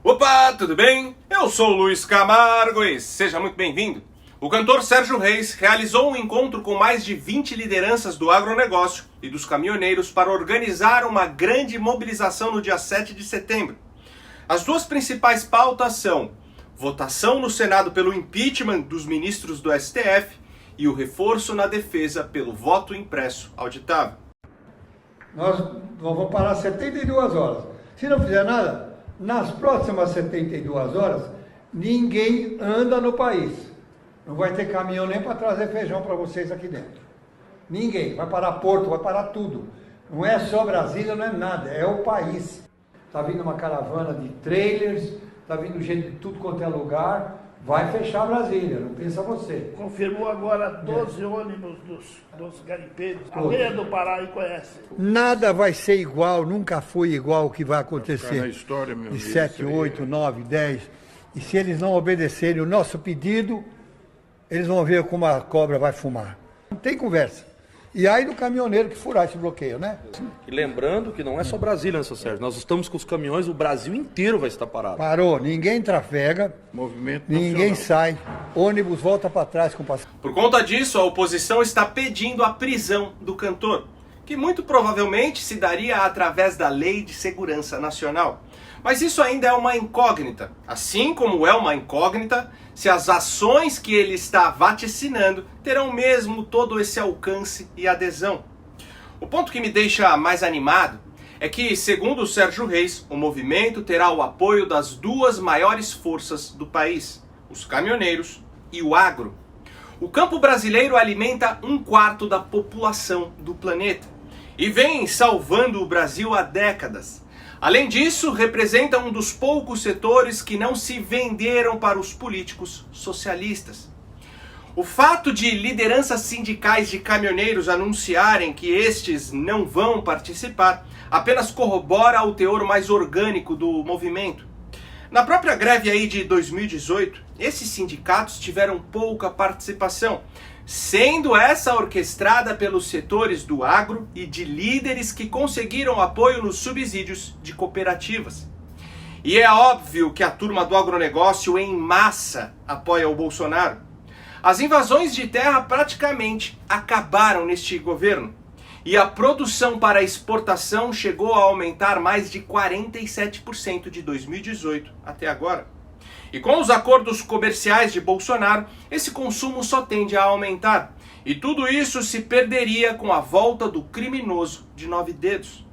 Opa, tudo bem? Eu sou o Luiz Camargo e seja muito bem-vindo. O cantor Sérgio Reis realizou um encontro com mais de 20 lideranças do agronegócio e dos caminhoneiros para organizar uma grande mobilização no dia 7 de setembro. As duas principais pautas são votação no Senado pelo impeachment dos ministros do STF e o reforço na defesa pelo voto impresso auditável. Nós vamos parar 72 horas. Se não fizer nada, nas próximas 72 horas, ninguém anda no país. Não vai ter caminhão nem para trazer feijão para vocês aqui dentro. Ninguém. Vai parar porto, vai parar tudo. Não é só Brasília, não é nada, é o país. Está vindo uma caravana de trailers, está vindo gente de tudo quanto é lugar. Vai fechar Brasília, não pensa você. Confirmou agora 12 ônibus dos garimpeiros. A meia do Pará e conhece. Nada vai ser igual, nunca foi igual o que vai acontecer. Na história, meu de amigo, 7, 8, 9, 10. E se eles não obedecerem o nosso pedido, eles vão ver como a cobra vai fumar. Não tem conversa. E aí do caminhoneiro que furar esse bloqueio, né? E lembrando que não é só Brasília, né, seu Sérgio? Nós estamos com os caminhões, o Brasil inteiro vai estar parado. Parou, ninguém trafega, Movimento ninguém nacional. sai, ônibus volta para trás com o passageiro. Por conta disso, a oposição está pedindo a prisão do cantor, que muito provavelmente se daria através da Lei de Segurança Nacional. Mas isso ainda é uma incógnita, assim como é uma incógnita se as ações que ele está vaticinando terão mesmo todo esse alcance e adesão. O ponto que me deixa mais animado é que, segundo o Sérgio Reis, o movimento terá o apoio das duas maiores forças do país, os caminhoneiros e o agro. O campo brasileiro alimenta 1/4 da população do planeta e vem salvando o Brasil há décadas. Além disso, representa um dos poucos setores que não se venderam para os políticos socialistas. O fato de lideranças sindicais de caminhoneiros anunciarem que estes não vão participar apenas corrobora o teor mais orgânico do movimento. Na própria greve aí de 2018, esses sindicatos tiveram pouca participação, sendo essa orquestrada pelos setores do agro e de líderes que conseguiram apoio nos subsídios de cooperativas. E é óbvio que a turma do agronegócio em massa apoia o Bolsonaro. As invasões de terra praticamente acabaram neste governo. E a produção para exportação chegou a aumentar mais de 47% de 2018 até agora. E com os acordos comerciais de Bolsonaro, esse consumo só tende a aumentar. E tudo isso se perderia com a volta do criminoso de 9 dedos.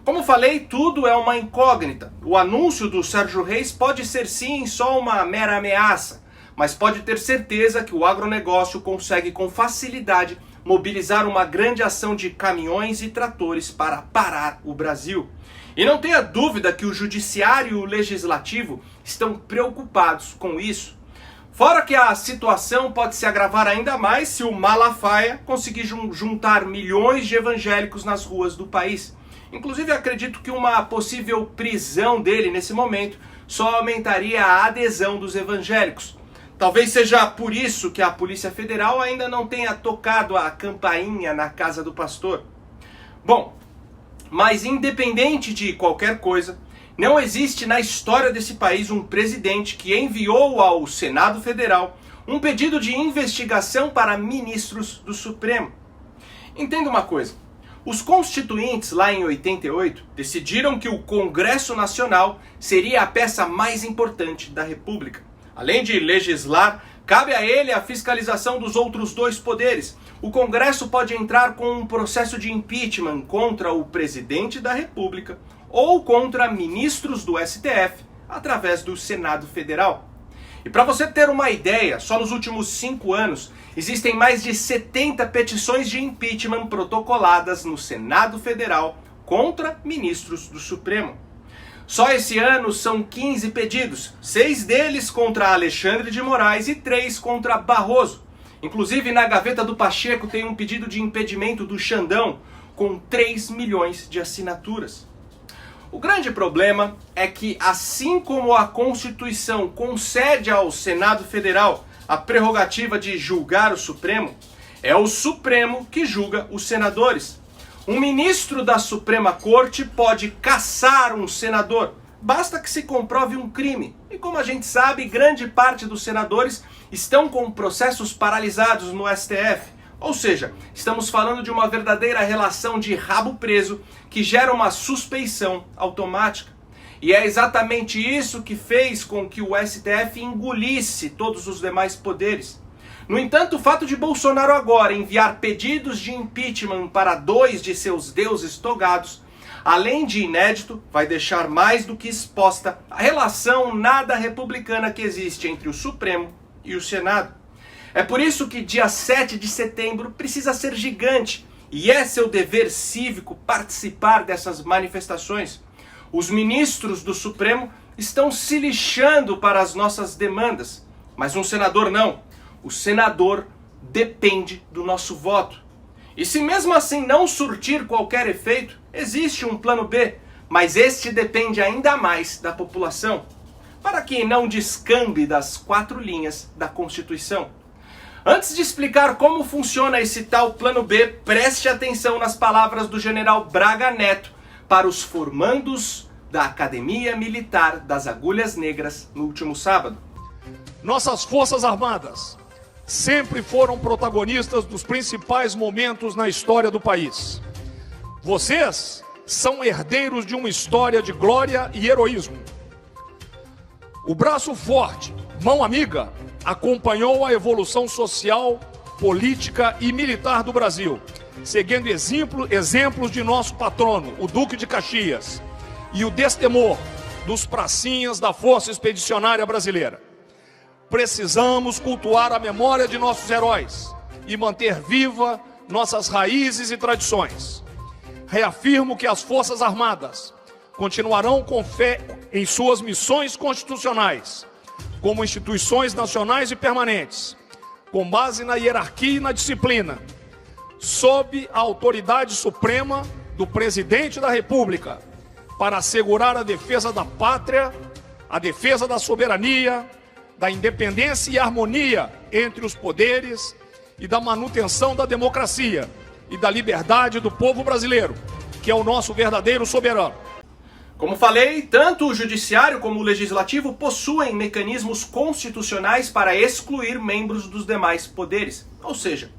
Como falei, tudo é uma incógnita. O anúncio do Sérgio Reis pode ser sim só uma mera ameaça, mas pode ter certeza que o agronegócio consegue com facilidade mobilizar uma grande ação de caminhões e tratores para parar o Brasil. E não tenha dúvida que o judiciário e o legislativo estão preocupados com isso. Fora que a situação pode se agravar ainda mais se o Malafaia conseguir juntar milhões de evangélicos nas ruas do país. Inclusive, acredito que uma possível prisão dele nesse momento só aumentaria a adesão dos evangélicos. Talvez seja por isso que a Polícia Federal ainda não tenha tocado a campainha na casa do pastor. Bom, mas independente de qualquer coisa, não existe na história desse país um presidente que enviou ao Senado Federal um pedido de investigação para ministros do Supremo. Entenda uma coisa, os constituintes lá em 88 decidiram que o Congresso Nacional seria a peça mais importante da República. Além de legislar, cabe a ele a fiscalização dos outros dois poderes. O Congresso pode entrar com um processo de impeachment contra o presidente da República ou contra ministros do STF através do Senado Federal. E para você ter uma ideia, só nos últimos 5 anos existem mais de 70 petições de impeachment protocoladas no Senado Federal contra ministros do Supremo. Só esse ano são 15 pedidos, 6 deles contra Alexandre de Moraes e 3 contra Barroso. Inclusive, na gaveta do Pacheco tem um pedido de impedimento do Xandão, com 3 milhões de assinaturas. O grande problema é que, assim como a Constituição concede ao Senado Federal a prerrogativa de julgar o Supremo, é o Supremo que julga os senadores. Um ministro da Suprema Corte pode caçar um senador, basta que se comprove um crime. E como a gente sabe, grande parte dos senadores estão com processos paralisados no STF. Ou seja, estamos falando de uma verdadeira relação de rabo preso que gera uma suspeição automática. E é exatamente isso que fez com que o STF engolisse todos os demais poderes. No entanto, o fato de Bolsonaro agora enviar pedidos de impeachment para 2 de seus deuses togados, além de inédito, vai deixar mais do que exposta a relação nada republicana que existe entre o Supremo e o Senado. É por isso que dia 7 de setembro precisa ser gigante, e é seu dever cívico participar dessas manifestações. Os ministros do Supremo estão se lixando para as nossas demandas, mas um senador não. O senador depende do nosso voto. E se mesmo assim não surtir qualquer efeito, existe um plano B, mas este depende ainda mais da população, para que não descambe das 4 linhas da Constituição. Antes de explicar como funciona esse tal plano B, preste atenção nas palavras do general Braga Neto para os formandos da Academia Militar das Agulhas Negras no último sábado. Nossas Forças Armadas sempre foram protagonistas dos principais momentos na história do país. Vocês são herdeiros de uma história de glória e heroísmo. O braço forte, mão amiga, acompanhou a evolução social, política e militar do Brasil, seguindo exemplos de nosso patrono, o Duque de Caxias, e o destemor dos pracinhas da Força Expedicionária Brasileira. Precisamos cultuar a memória de nossos heróis e manter viva nossas raízes e tradições. Reafirmo que as Forças Armadas continuarão com fé em suas missões constitucionais, como instituições nacionais e permanentes, com base na hierarquia e na disciplina, sob a autoridade suprema do Presidente da República, para assegurar a defesa da pátria, a defesa da soberania, da independência e harmonia entre os poderes e da manutenção da democracia e da liberdade do povo brasileiro, que é o nosso verdadeiro soberano. Como falei, tanto o Judiciário como o Legislativo possuem mecanismos constitucionais para excluir membros dos demais poderes. Ou seja,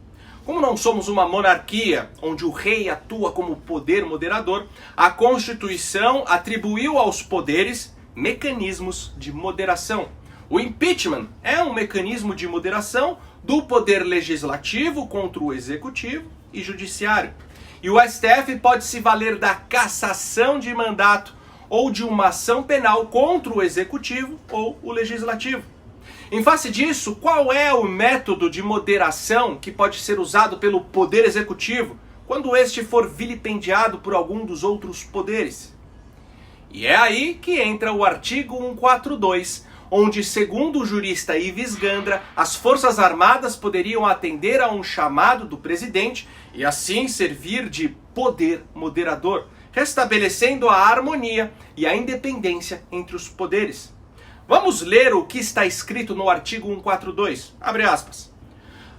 como não somos uma monarquia onde o rei atua como poder moderador, a Constituição atribuiu aos poderes mecanismos de moderação. O impeachment é um mecanismo de moderação do poder legislativo contra o executivo e judiciário. E o STF pode se valer da cassação de mandato ou de uma ação penal contra o executivo ou o legislativo. Em face disso, qual é o método de moderação que pode ser usado pelo poder executivo quando este for vilipendiado por algum dos outros poderes? E é aí que entra o artigo 142, onde, segundo o jurista Ives Gandra, as Forças Armadas poderiam atender a um chamado do presidente e assim servir de poder moderador, restabelecendo a harmonia e a independência entre os poderes. Vamos ler o que está escrito no artigo 142. Abre aspas.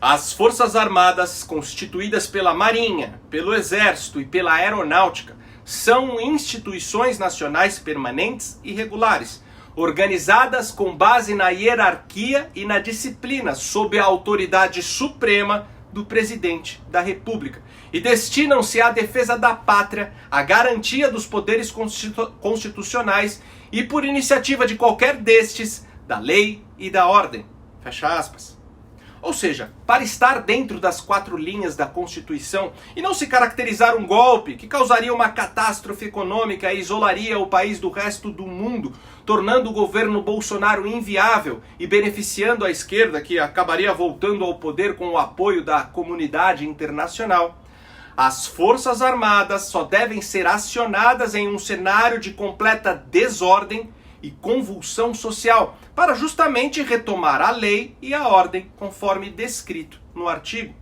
As Forças Armadas, constituídas pela Marinha, pelo Exército e pela Aeronáutica, são instituições nacionais permanentes e regulares, organizadas com base na hierarquia e na disciplina, sob a autoridade suprema do Presidente da República, e destinam-se à defesa da pátria, à garantia dos poderes constitucionais e, por iniciativa de qualquer destes, da lei e da ordem. Fecha aspas. Ou seja, para estar dentro das 4 linhas da Constituição e não se caracterizar um golpe que causaria uma catástrofe econômica e isolaria o país do resto do mundo, tornando o governo Bolsonaro inviável e beneficiando a esquerda, que acabaria voltando ao poder com o apoio da comunidade internacional, as Forças Armadas só devem ser acionadas em um cenário de completa desordem e convulsão social, para justamente retomar a lei e a ordem conforme descrito no artigo.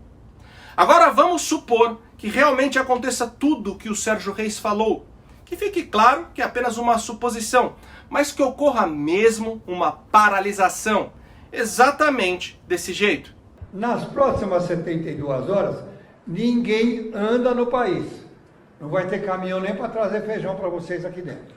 Agora vamos supor que realmente aconteça tudo o que o Sérgio Reis falou, que fique claro que é apenas uma suposição, mas que ocorra mesmo uma paralisação, exatamente desse jeito. Nas próximas 72 horas, ninguém anda no país. Não vai ter caminhão nem para trazer feijão para vocês aqui dentro.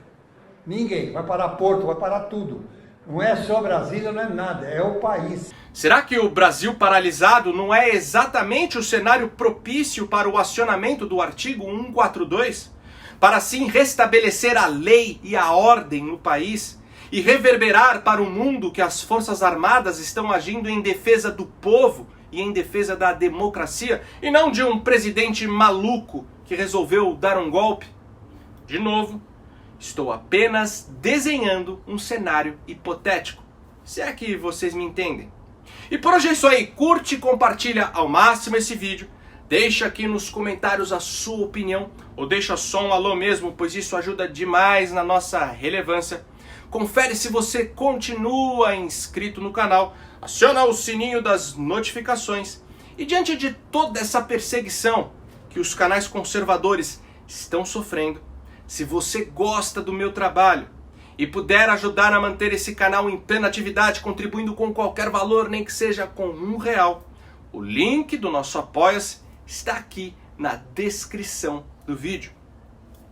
Ninguém. Vai parar Porto, vai parar tudo. Não é só Brasília, não é nada, é o país. Será que o Brasil paralisado não é exatamente o cenário propício para o acionamento do artigo 142? Para assim restabelecer a lei e a ordem no país e reverberar para o mundo que as Forças Armadas estão agindo em defesa do povo e em defesa da democracia e não de um presidente maluco que resolveu dar um golpe? De novo, estou apenas desenhando um cenário hipotético, se é que vocês me entendem. E por hoje é isso aí, curte e compartilha ao máximo esse vídeo, deixa aqui nos comentários a sua opinião, ou deixa só um alô mesmo, pois isso ajuda demais na nossa relevância. Confere se você continua inscrito no canal, aciona o sininho das notificações. E diante de toda essa perseguição que os canais conservadores estão sofrendo, se você gosta do meu trabalho e puder ajudar a manter esse canal em plena atividade, contribuindo com qualquer valor, nem que seja com R$1, o link do nosso Apoia-se está aqui na descrição do vídeo.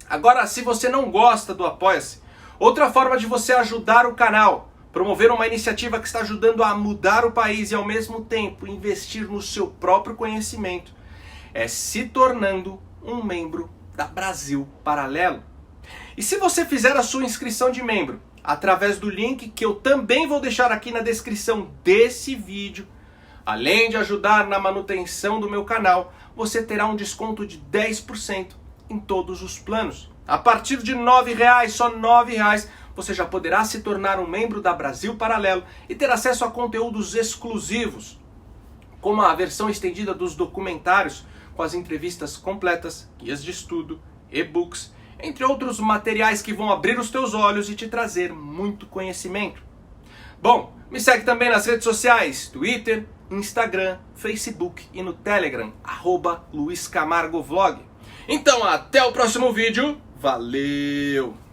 Agora, se você não gosta do Apoia-se, outra forma de você ajudar o canal, promover uma iniciativa que está ajudando a mudar o país e ao mesmo tempo investir no seu próprio conhecimento, é se tornando um membro da Brasil Paralelo. E se você fizer a sua inscrição de membro através do link que eu também vou deixar aqui na descrição desse vídeo, além de ajudar na manutenção do meu canal, você terá um desconto de 10% em todos os planos. A partir de R$9, só R$9, você já poderá se tornar um membro da Brasil Paralelo e ter acesso a conteúdos exclusivos, como a versão estendida dos documentários, com as entrevistas completas, guias de estudo, e-books, entre outros materiais que vão abrir os teus olhos e te trazer muito conhecimento. Bom, me segue também nas redes sociais, Twitter, Instagram, Facebook e no Telegram, @LuizCamargoVlog. Então até o próximo vídeo, valeu!